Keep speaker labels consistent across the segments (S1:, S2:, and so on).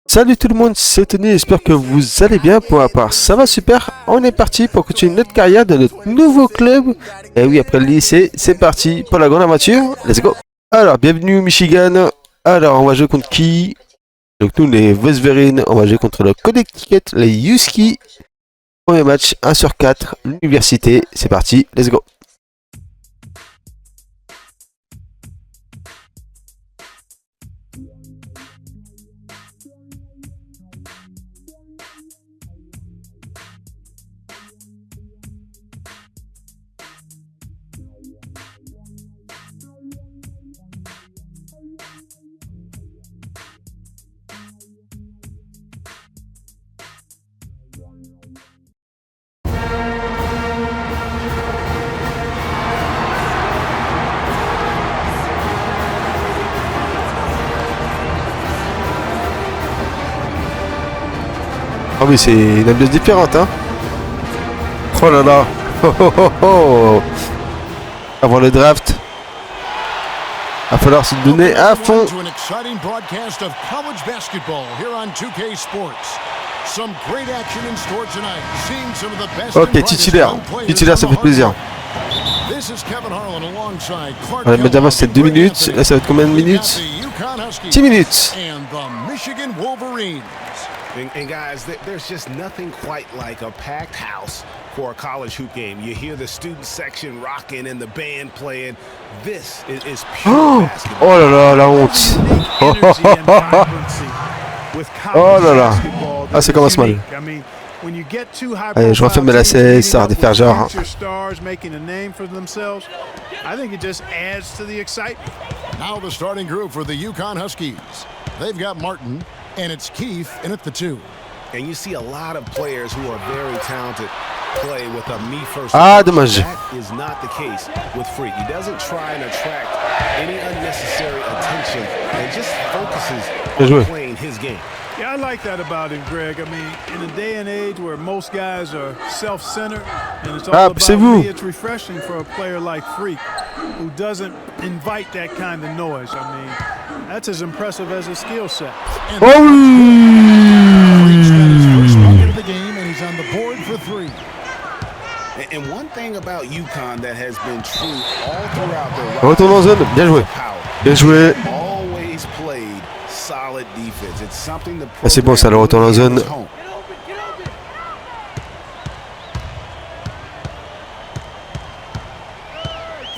S1: Salut tout le monde, c'est Tony, j'espère que vous allez bien. Pour ma part, ça va super. On est parti pour continuer notre carrière de notre nouveau club. Et oui, après le lycée, c'est parti pour la grande aventure. Let's go. Alors, bienvenue au Michigan. Alors, on va jouer contre qui? Donc nous, les Wolverines, on va jouer contre le Connecticut, les Huskies. Premier match, 1 sur 4, l'université. C'est parti, let's go. Ah oui, c'est une ambiance différente, hein. Oh là là. Oh, oh, oh, oh. Avant le draft, il va falloir se donner à fond. Ok, titulaire. Titulaire, ça fait plaisir. On va d'avance, c'est 2 minutes. Là, ça va être combien de minutes? 10 minutes.
S2: And guys, there's just nothing quite like a packed house for a college hoop game. You hear the student section rocking and the band playing. This is pure basketball.
S1: Oh là là, la honte. Oh là là. Ah, ça commence mal. Allez, je referme la CS, ça va faire genre.
S3: Now the starting group for the UConn Huskies. They've got Martin. And it's Keith in at the 2.
S2: And you see a lot of players who are very talented play with a me-first
S1: approach. Dommage.
S2: That is not the case with Freak. He doesn't try and attract any unnecessary attention and just focuses on playing his game.
S4: Yeah, I like that about him, Greg. I mean, in a day and age where most guys are self-centered and it's all about me, it's refreshing for a player like Freak who doesn't invite that kind of noise. I mean, that's as impressive as his skill set.
S3: And Freak's got his first bucket of the game, and he's on the board for 3.
S2: And one thing about UConn that has been true all throughout their
S1: retourne en zone, bien joué. Bien joué.
S2: Always played solid defense. It's something the
S1: ah, c'est bon, ça le retourne en zone.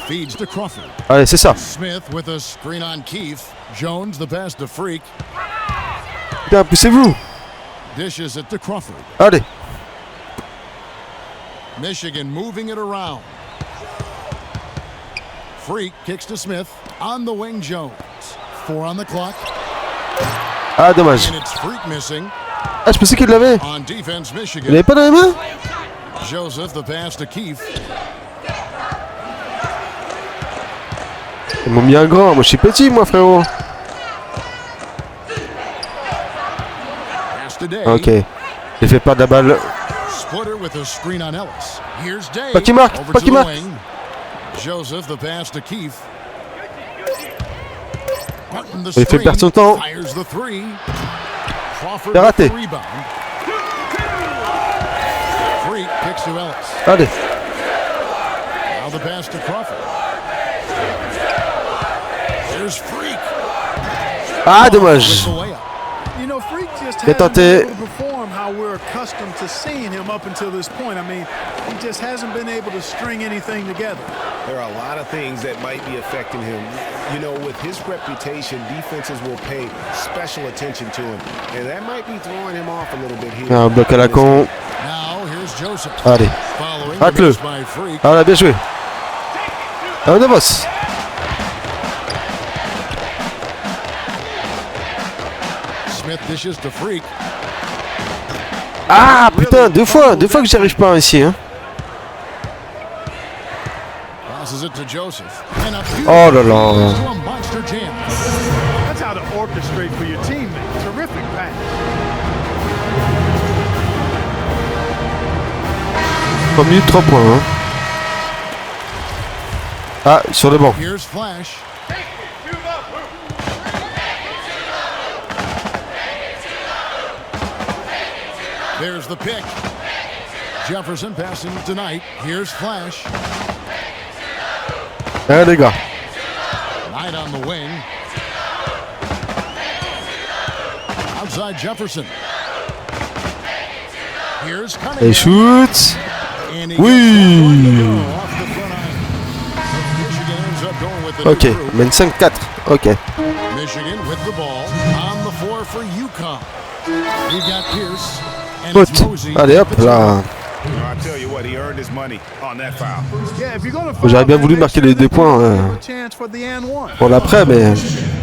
S3: Feeds to Crawford.
S1: Allez, c'est ça.
S3: Smith with a screen on Keith. Jones the pass to Freak.
S1: Putain, poussez-vous.
S3: Dishes it to Crawford.
S1: Allez.
S3: Michigan moving it around. Freak kicks to Smith. On the wing, Jones. 4 on the clock.
S1: Ah, dommage.
S3: And it's Freak missing.
S1: Ah, je pensais qu'il l'avait.
S3: On defense, Michigan.
S1: Il l'avait pas dans les mains?
S3: Joseph the pass to Keith.
S1: Ils m'ont mis un grand, moi je suis petit moi frérot. Ok, j'ai fait perdre la balle. Pas qui marque, pas qui marque. Il fait perdre son temps. C'est raté. Allez. Ah, dommage. Bien tenté.
S4: How we're accustomed to seeing him up until this point. I mean, he just hasn't been able to string anything together.
S2: There are a lot of things that might be affecting him. You know, with his reputation, defenses will pay special attention to him, and that might be throwing him off a little bit here.
S1: Un bloc à la con. Allez, rate-le. Voilà, bien joué. Un de boss.
S3: Smith dishes to Freak.
S1: Ah putain, deux fois que j'y arrive pas ici hein. Oh là là. Trois minutes, 3 points hein. Ah, sur le banc.
S3: There's the pick. Jefferson passing tonight. Here's Flash.
S1: Eh les gars.
S3: Knight on the wing. Outside Jefferson. Here's Cunningham.
S1: Et shoot.
S3: And he
S1: Oui.
S3: off the front iron. Michigan ends up going with the
S1: Ok,
S3: new group.
S1: mène 5-4. Ok.
S3: Michigan with the ball on the floor for UConn. We've got Pierce and it's
S1: Faute.
S3: Mosey.
S1: Allez hop là.
S2: I tell you what, he earned his money on that foul.
S4: Yeah, if you're gonna
S1: J'aurais bien voulu marquer les 2 points
S4: chance for the and one.
S1: pour l'après, mais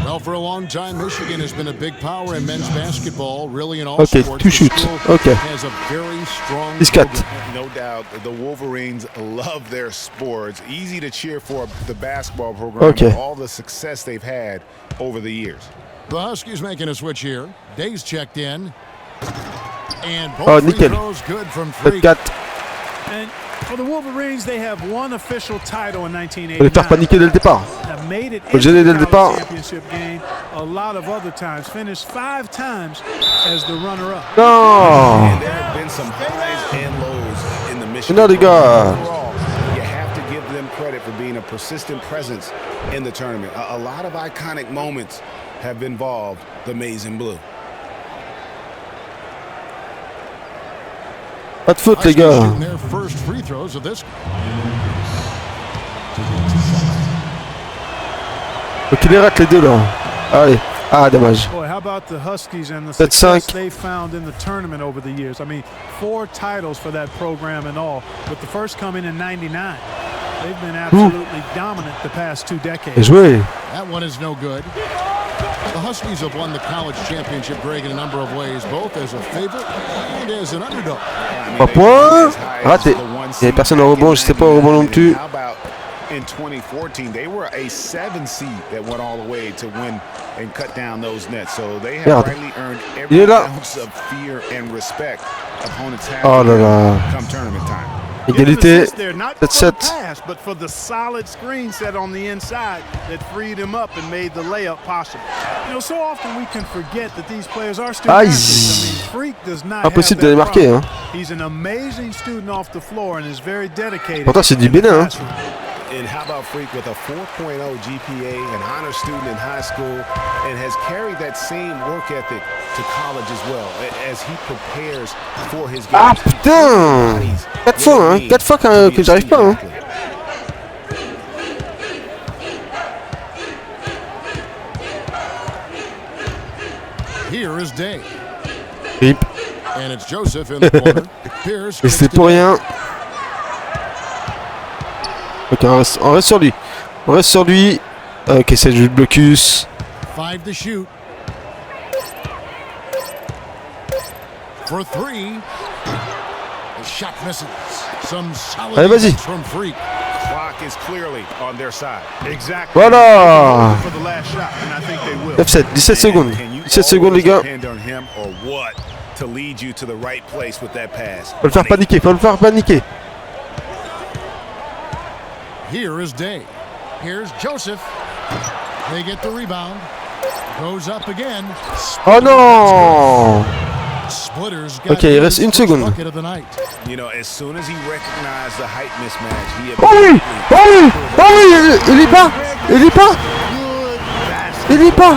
S3: Well, for a long time, Michigan has been a big power in men's basketball, really in all
S1: ok,
S3: sports.
S1: tout
S3: The
S1: shoot.
S3: school
S1: Ok.
S3: has a very strong
S1: 10-4.
S2: No doubt, the Wolverines love their sports. Easy to cheer for the basketball program
S1: Okay.
S2: and all the success they've had over the years.
S3: The Huskies making a switch here. Days checked in. And
S1: Oh,
S3: both free
S1: nickel.
S3: throws good from Freak.
S1: 7-4.
S4: And for the Wolverines, they have one official title in
S1: Faut les faire
S4: 1989.
S1: paniquer dès le départ.
S4: Have made it
S1: Faut le gêner dès le
S4: into the
S1: départ.
S4: college championship game a lot of other times. Finished 5 times as the runner-up.
S1: Non.
S2: And there have been some highs and lows in the Michigan.
S1: Non, les gars.
S2: program. Overall, you have to give them credit for being a persistent presence in the tournament. A lot of iconic moments have involved the Maize and Blue.
S1: Pas de faute les
S3: Huskies
S1: gars.
S3: shooting their first free throws of this.
S1: Faut qu'ils les ratent les deux là. Allez. Ah dommage.
S4: Boy, how about the Huskies and the
S1: 7-5.
S4: success they found in the tournament over the years? I mean, 4 titles for that program in all, with the first coming in '99. They've been absolutely dominant the past 2
S1: Bien
S4: decades.
S1: joué.
S3: That one is no good. The Huskies have won the college championship, Greg, in a number of ways, both as a favorite and as an underdog.
S1: 3 points. Raté. Il n'y avait personne au rebond, je sais pas au rebond non plus.
S2: How about in 2014, they were a 7 seed that went all the way to win and cut down those nets. So they have
S1: Merde.
S2: rightly earned
S1: Il est
S2: every
S1: là.
S2: ounce of fear and respect opponents have
S1: Oh là là.
S2: come tournament time.
S1: Égalité.
S4: There, not for the
S1: 7-7.
S4: pass, but for the solid screen set on the inside that freed him up and made the layup possible. You know, so often we can forget that these players are still
S1: Aïe.
S4: athletes. I mean, Freak does not
S1: Impossible
S4: have
S1: de les
S4: that
S1: marquer,
S4: problem.
S1: hein.
S4: He's an amazing student off the floor and is very dedicated.
S1: Pourtant, c'est du
S4: in the
S1: Bénin, hein.
S4: classroom.
S2: And how about Freak with a 4.0 GPA, an honor student in high school, and has carried that same work ethic to college as well as he prepares for his games.
S1: Ah putain. 4 fois, hein. 4 fois que j'arrive pas, hein.
S3: Here is Day.
S1: Rip.
S3: And it's Joseph in the corner. Pierce.
S1: Et c'est pour rien. Ok, on reste sur lui. On reste sur lui. Ok, c'est juste blocus.
S3: 5 to shoot. For 3. The shot misses. Some solid
S1: Allez, vas-y.
S3: defense from Freak.
S2: Clock is clearly on their side.
S4: Exactly.
S1: Voilà.
S4: For the last shot, and I think they will.
S1: F7, 17 secondes.
S2: Can you
S1: 17 secondes les gars.
S2: depend on him or what to lead you to the right place with that pass?
S1: Faut le faire paniquer, faut le faire paniquer.
S3: Here is Day. Here's Joseph. They get the rebound. Goes up again.
S1: Oh non.
S3: Splitters
S1: Ok, il reste une seconde.
S3: bucket of the night.
S2: You know, as soon as he recognized the height mismatch, he
S1: Oh oui. Oh oui. Oh oui. Il est pas. Il est pas. Il est pas.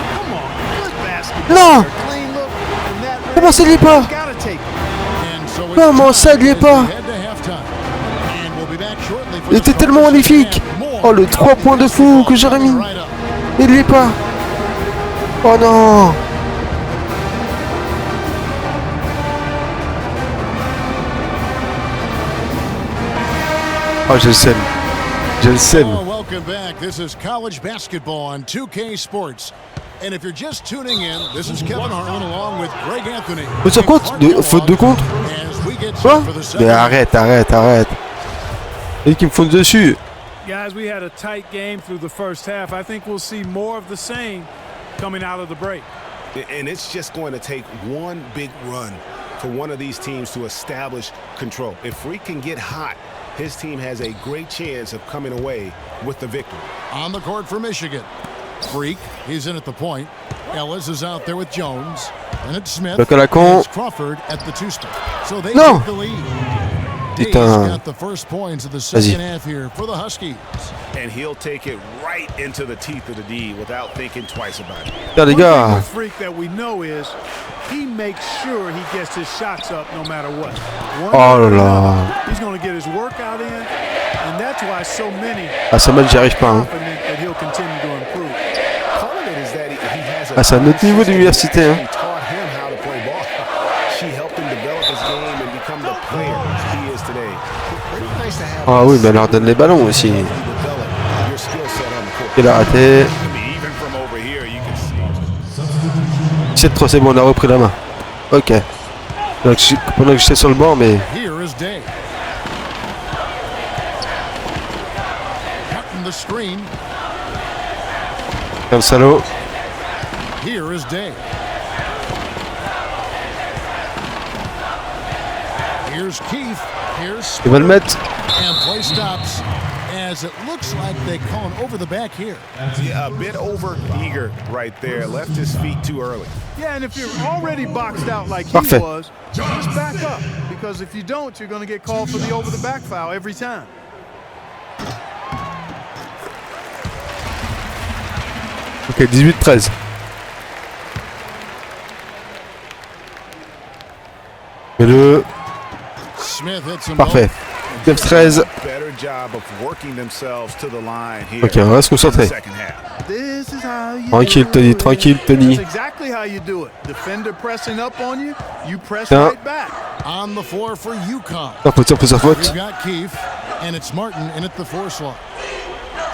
S1: Non. Comment ça il est pas?
S3: And so it's
S1: Comment ça il est pas?
S3: head to halftime. And we'll be back shortly for
S1: Il était
S3: the
S1: tellement
S3: Stars
S1: magnifique.
S3: and more.
S1: Oh le 3 points de fou que j'aurais mis.
S3: Right up.
S1: Il l'est pas. Oh non. Oh je le sème. Je le sème.
S3: Oh, welcome back. This is college basketball on 2K Sports. And if you're just tuning in, this is Kevin Harlan along with Greg Anthony.
S1: Faute sur compte de, faute de contre.
S3: As we get
S1: Quoi?
S3: set for the
S1: Mais
S3: second.
S1: arrête. Et qui me font dessus.
S4: Guys, we had a tight game through the first half. I think we'll see more of the same coming out of the break.
S2: And it's just going to take one big run for one of these teams to establish control. If Freak can get hot, his team has a great chance of coming away with the victory.
S3: On the court for Michigan. Freak, he's in at the point. Ellis is out there with Jones.
S1: Donc à la con. Non. Putain. Vas-y.
S2: And he'll take it right into the teeth of the D without thinking twice about it.
S1: Putain, les gars.
S4: Freak that we know is he makes sure he gets his shots up no matter what.
S1: Oh là là.
S4: He's going to get his workout in, and that's why so many.
S1: Ah, ça mal, j'y arrive pas. Hein.
S4: That he'll continue to improve.
S2: Part of it is that he has a
S1: Ah, c'est un autre niveau d'université. Hein.
S2: taught him how to play ball. She helped him develop his game and become the player he is today. Pretty nice to have.
S1: Ah oui, mais elle leur donne les ballons aussi.
S2: Your skill set on the court.
S1: Il a raté.
S2: Even from over here, you can see.
S1: 7-3, c'est bon, on a repris la main. Ok. Donc, pendant que j'étais sur le banc, mais. Comme salaud. Il va le mettre.
S3: As it looks like they call him over the back here.
S2: Yeah, a bit over eager right there. Left his feet too early.
S4: Yeah, and if you're already boxed out like he
S1: Parfait.
S4: was, just back up. Because if you don't, you're going to get called for the over the back foul every time.
S1: Ok, 18-13. Et le. Parfait. 9-13. Ok, on va se concentrer. Tranquille, Tony, tranquille, Tony. Tiens. Non, faut tirer pour sa faute.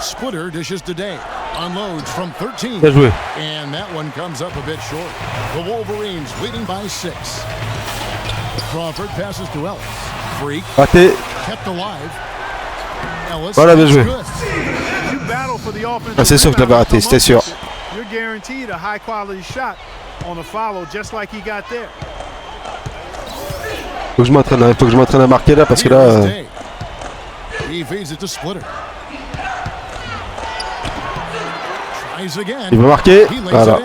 S3: Splitter dishes today. Unloads from 13.
S1: Bien joué.
S3: And that one comes up a bit short. The Wolverines leading by 6. Crawford passes to Ellis. Freak.
S1: Raté.
S3: Kept alive. Ellis.
S1: Voilà, bien joué. Ah, c'est sûr que je l'avais raté, c'était sûr.
S4: You're guaranteed a high quality shot on a follow just like he got there.
S1: Faut que je m'entraîne à marquer là parce que là.
S3: He feeds it to Splitter.
S1: Il va marquer. Voilà.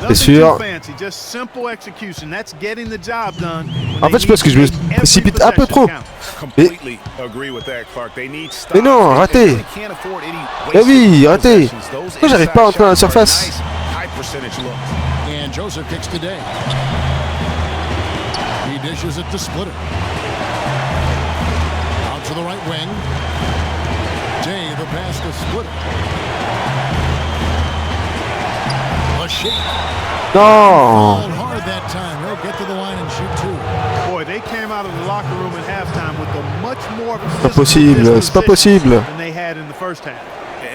S1: C'est sûr. En fait, je pense que je me précipite un peu trop. Mais non, raté. Eh oui, raté. Pourquoi j'arrive pas à entrer dans la surface? Non. C'est pas possible, c'est pas possible.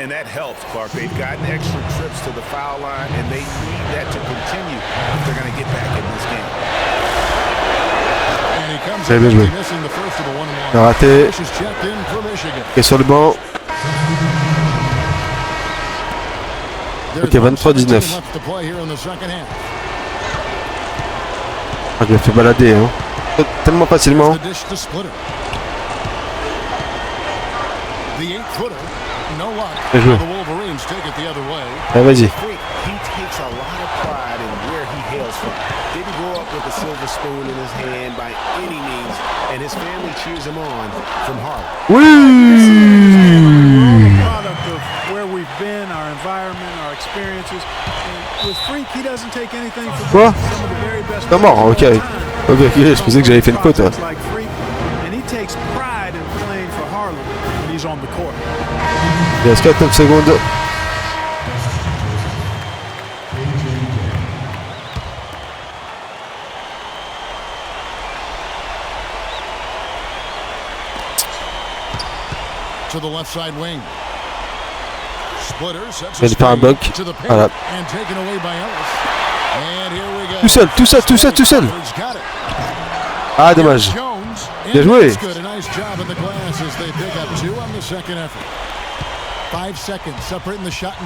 S2: And that helps, Clark. They've gotten extra trips to the foul line, and they need that to continue if they're going to get back in this game.
S1: C'est bien joué. Il a raté. Il est sur le banc. Ok, 23-19. Ah, je l'ai fait balader, hein. Tellement facilement. Bien joué. Allez, vas-y. Oui. Quoi? C'est mort, ok. Ok, je pensais que j'avais fait une faute. Il reste 4 secondes.
S3: To the left side wing. Splitter sets
S1: Il fait un bloc. Voilà. Tout seul, tout seul, tout seul, tout seul. Ah, dommage. Bien joué.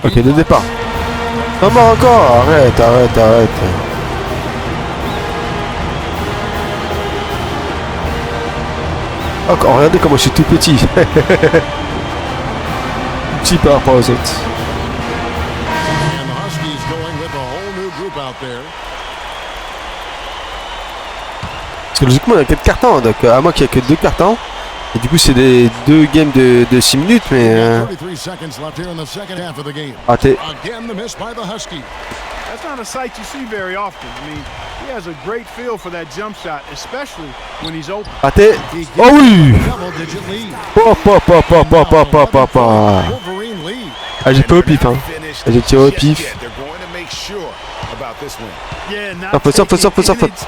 S1: Ok, le départ. Non, mais encore. Arrête, arrête, arrête. Encore, regardez comment je suis tout petit. Petit par rapport aux autres. Parce que logiquement, il y a 4 cartons, donc à moins qu'il n'y ait que 2 cartons. Et du coup, c'est des 2 games de 6 minutes, mais... Raté.
S4: That's not a sight you see very often. I mean, he has a great feel for that jump shot, especially when he's open.
S1: Raté. Oh oui. Ah, j'ai pas au pif, hein. J'ai tiré au pif. Sans faute.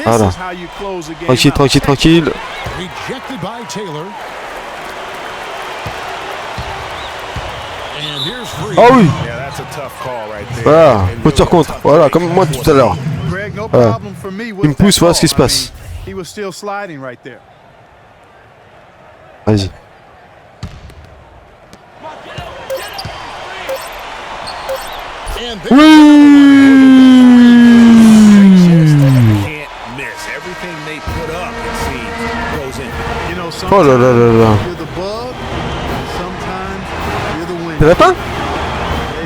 S1: Voilà. Tranquille. Oh oui. Voilà, posture contre. Voilà, comme moi tout à l'heure. Voilà. Il me pousse, voilà ce qui se passe. Vas-y. Oh là là là là. T'as la fin?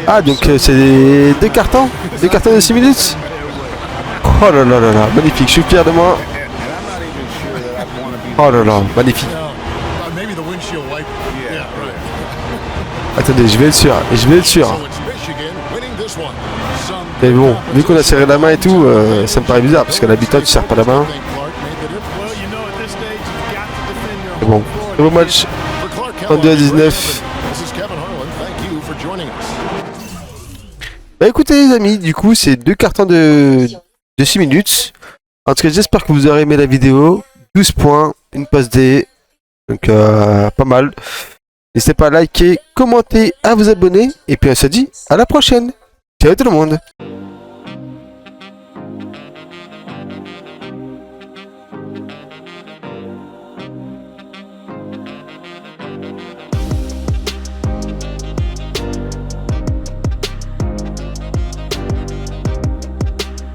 S1: Ah, donc c'est 2 cartons? 2 cartons de 6 minutes? Oh là là là là, magnifique, je suis fier de moi. Oh là là, magnifique. Attendez, je vais être sûr. Mais bon, vu qu'on a serré la main et tout, ça me paraît bizarre, parce qu'à l'habitude, tu serres pas la main. C'est bon, très beau match. 32-19. Bah écoutez les amis, du coup c'est 2 cartons de 6 minutes. En tout cas j'espère que vous aurez aimé la vidéo. 12 points, une passe D. Donc pas mal. N'hésitez pas à liker, commenter, à vous abonner. Et puis on se dit à la prochaine. Ciao tout le monde.